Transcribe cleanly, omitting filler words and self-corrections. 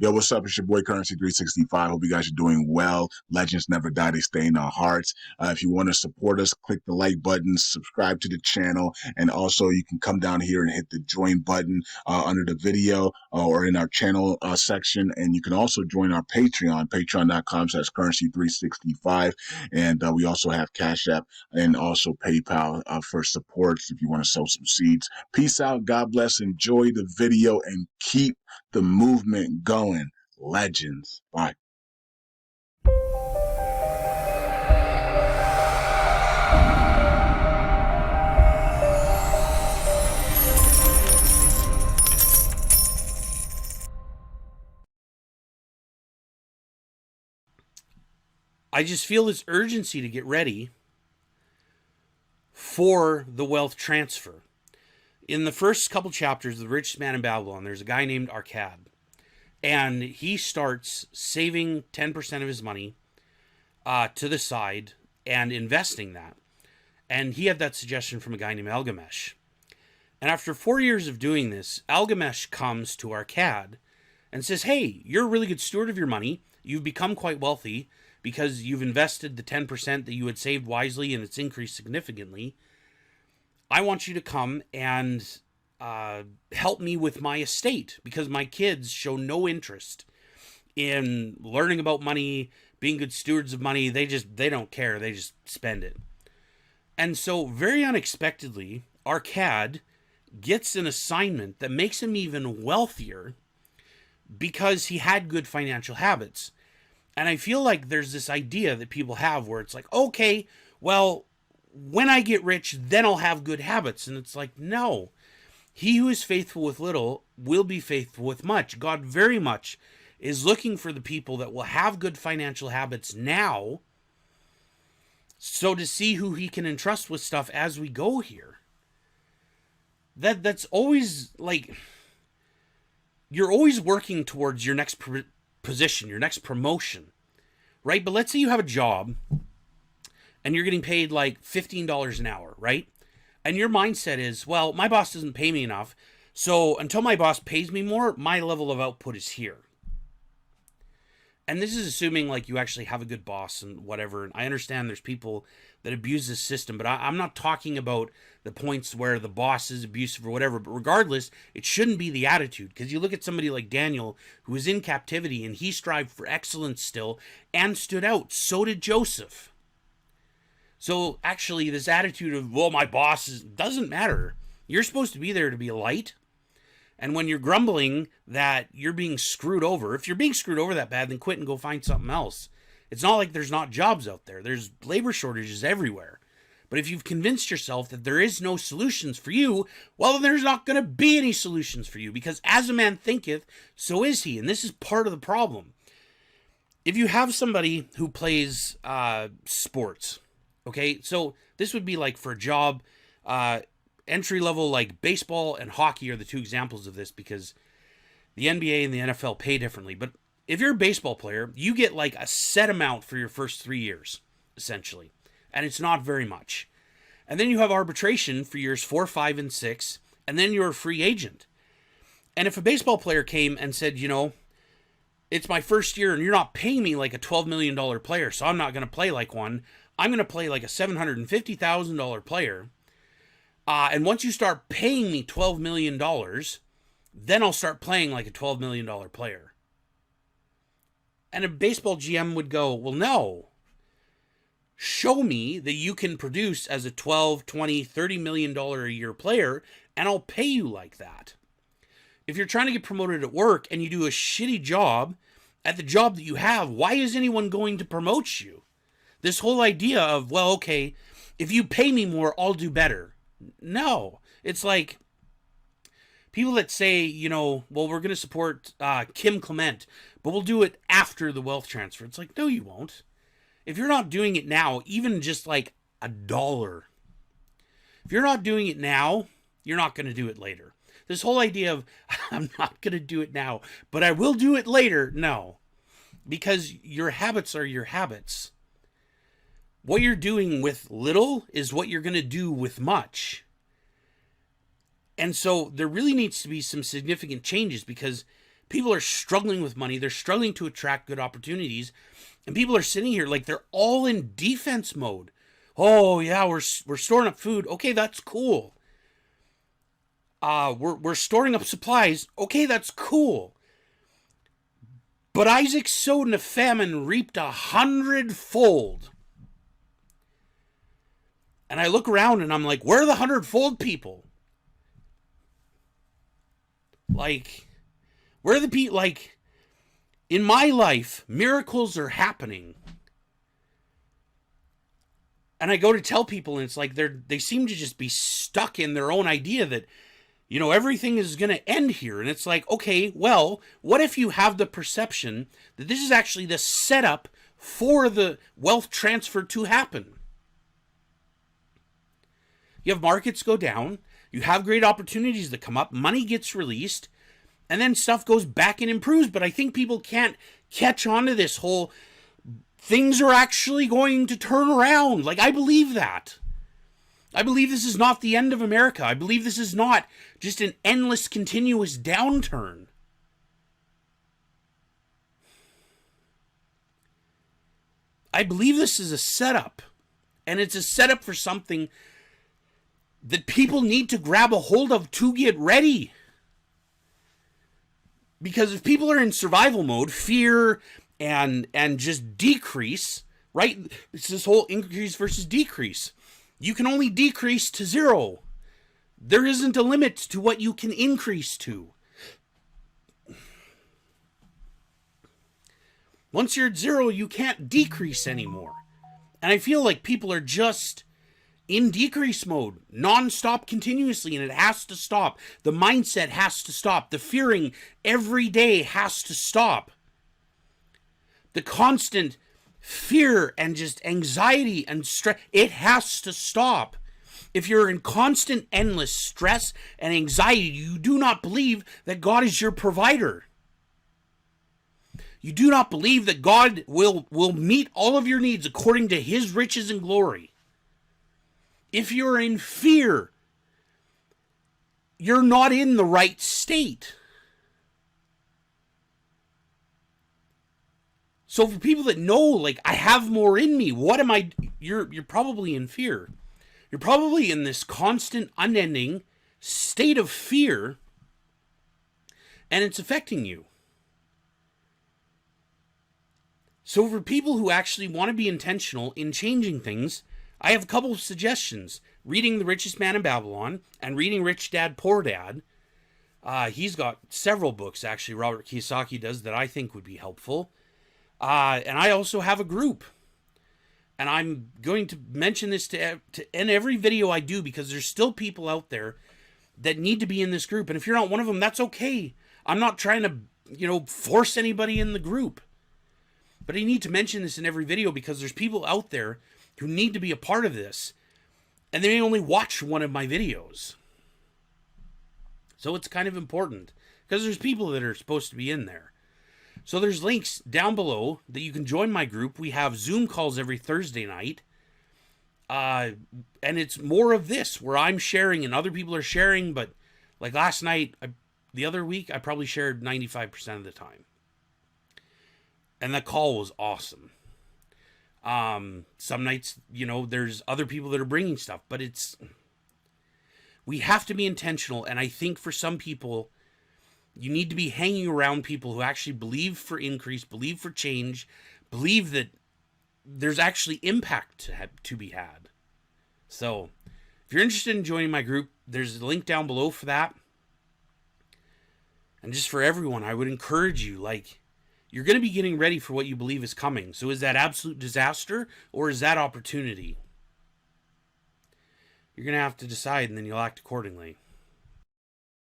Yo, what's up? It's your boy Currency 365. Hope you guys are doing well. Legends never die, they stay in our hearts. If you want to support us, click the like button, subscribe to the channel, and also you can come down here and hit the join button under the video or in our channel section. And you can also join our Patreon, patreon.com/currency365. And we also have Cash App and also PayPal for support if you want to sow some seeds. Peace out. God bless. Enjoy the video and keep the movement going. Legends. Bye. I just feel this urgency to get ready for the wealth transfer. In the first couple chapters of The Richest Man in Babylon, there's a guy named Arcad. And he starts saving 10% of his money to the side and investing that. And he had that suggestion from a guy named Algamesh. And after 4 years of doing this, Algamesh comes to Arcad and says, hey, you're a really good steward of your money. You've become quite wealthy because you've invested the 10% that you had saved wisely and it's increased significantly. I want you to come and help me with my estate because my kids show no interest in learning about money, being good stewards of money. They don't care. They just spend it. And so very unexpectedly, Arcad gets an assignment that makes him even wealthier because he had good financial habits. And I feel like there's this idea that people have where it's like, okay, well, when I get rich, then I'll have good habits. And it's like, no, he who is faithful with little will be faithful with much. God very much is looking for the people that will have good financial habits now, so to see who he can entrust with stuff as we go here. That's always like, you're always working towards your next position, your next promotion, right? But let's say you have a job and you're getting paid like $15 an hour, right? And your mindset is, well, my boss doesn't pay me enough, so until my boss pays me more, my level of output is here. And this is assuming like you actually have a good boss and whatever. And I understand there's people that abuse this system, but I'm not talking about the points where the boss is abusive or whatever. But regardless, it shouldn't be the attitude. Because you look at somebody like Daniel, who was in captivity, and he strived for excellence still and stood out. So did Joseph. So actually, this attitude of, well, my boss doesn't matter. You're supposed to be there to be a light. And when you're grumbling that you're being screwed over, if you're being screwed over that bad, then quit and go find something else. It's not like there's not jobs out there. There's labor shortages everywhere. But if you've convinced yourself that there is no solutions for you, well, then there's not going to be any solutions for you. Because as a man thinketh, so is he. And this is part of the problem. If you have somebody who plays sports, okay, so this would be like for a job, entry level, like baseball and hockey are the two examples of this because the NBA and the NFL pay differently. But if you're a baseball player, you get like a set amount for your first 3 years, essentially. And it's not very much. And then you have arbitration for years 4, 5, and 6. And then you're a free agent. And if a baseball player came and said, you know, it's my first year and you're not paying me like a $12 million player, so I'm not going to play like one. I'm going to play like a $750,000 player. And once you start paying me $12 million, then I'll start playing like a $12 million player. And a baseball GM would go, well, no. Show me that you can produce as a $12, $20, $30 million a year player, and I'll pay you like that. If you're trying to get promoted at work and you do a shitty job at the job that you have, why is anyone going to promote you? This whole idea of, well, okay, if you pay me more, I'll do better. No, it's like people that say, you know, well, we're going to support Kim Clement, but we'll do it after the wealth transfer. It's like, no, you won't. If you're not doing it now, even just like $1, if you're not doing it now, you're not going to do it later. This whole idea of I'm not going to do it now, but I will do it later. No, because your habits are your habits. What you're doing with little is what you're going to do with much. And so there really needs to be some significant changes because People are struggling with money. They're struggling to attract good opportunities. And people are sitting here like they're all in defense mode. Oh, yeah, we're storing up food. Okay, that's cool. We're storing up supplies. Okay, that's cool. But Isaac sowed in a famine, reaped 100-fold. And I look around and I'm like, where are the 100-fold people? Like, where are the people? Like, in my life, miracles are happening. And I go to tell people, and it's like they seem to just be stuck in their own idea that, you know, everything is going to end here. And it's like, okay, well, what if you have the perception that this is actually the setup for the wealth transfer to happen? You have markets go down, you have great opportunities that come up, money gets released, and then stuff goes back and improves. But I think people can't catch on to this whole things are actually going to turn around. Like, I believe that. I believe this is not the end of America. I believe this is not just an endless, continuous downturn. I believe this is a setup. And it's a setup for something that people need to grab a hold of to get ready. Because if people are in survival mode, fear and just decrease, right? It's this whole increase versus decrease. You can only decrease to 0. There isn't a limit to what you can increase to. Once you're at 0, you can't decrease anymore. And I feel like people are just in decrease mode, non-stop, continuously, and it has to stop. The mindset has to stop. The fearing every day has to stop. The constant fear and just anxiety and stress, it has to stop. If you're in constant, endless stress and anxiety, you do not believe that God is your provider. You do not believe that God will meet all of your needs according to his riches and glory. If you're in fear, you're not in the right state. So for people that know, like, I have more in me, what am I? You're probably in fear. You're probably in this constant, unending state of fear, and it's affecting you. So for people who actually want to be intentional in changing things, I have a couple of suggestions. Reading The Richest Man in Babylon and reading Rich Dad, Poor Dad. He's got several books, actually, Robert Kiyosaki does, that I think would be helpful. And I also have a group. And I'm going to mention this in every video I do, because there's still people out there that need to be in this group. And if you're not one of them, that's okay. I'm not trying to, force anybody in the group. But I need to mention this in every video because there's people out there who need to be a part of this, and they may only watch one of my videos. So it's kind of important, because there's people that are supposed to be in there. So there's links down below that you can join my group. We have Zoom calls every Thursday night. And it's more of this, where I'm sharing and other people are sharing, but like last night, the other week, I probably shared 95% of the time. And that call was awesome. Some nights, there's other people that are bringing stuff, but we have to be intentional. And I think for some people, you need to be hanging around people who actually believe for increase, believe for change, believe that there's actually impact to be had. So if you're interested in joining my group, there's a link down below for that. And just for everyone, I would encourage you, you're going to be getting ready for what you believe is coming. So is that absolute disaster, or is that opportunity? You're going to have to decide, and then you'll act accordingly.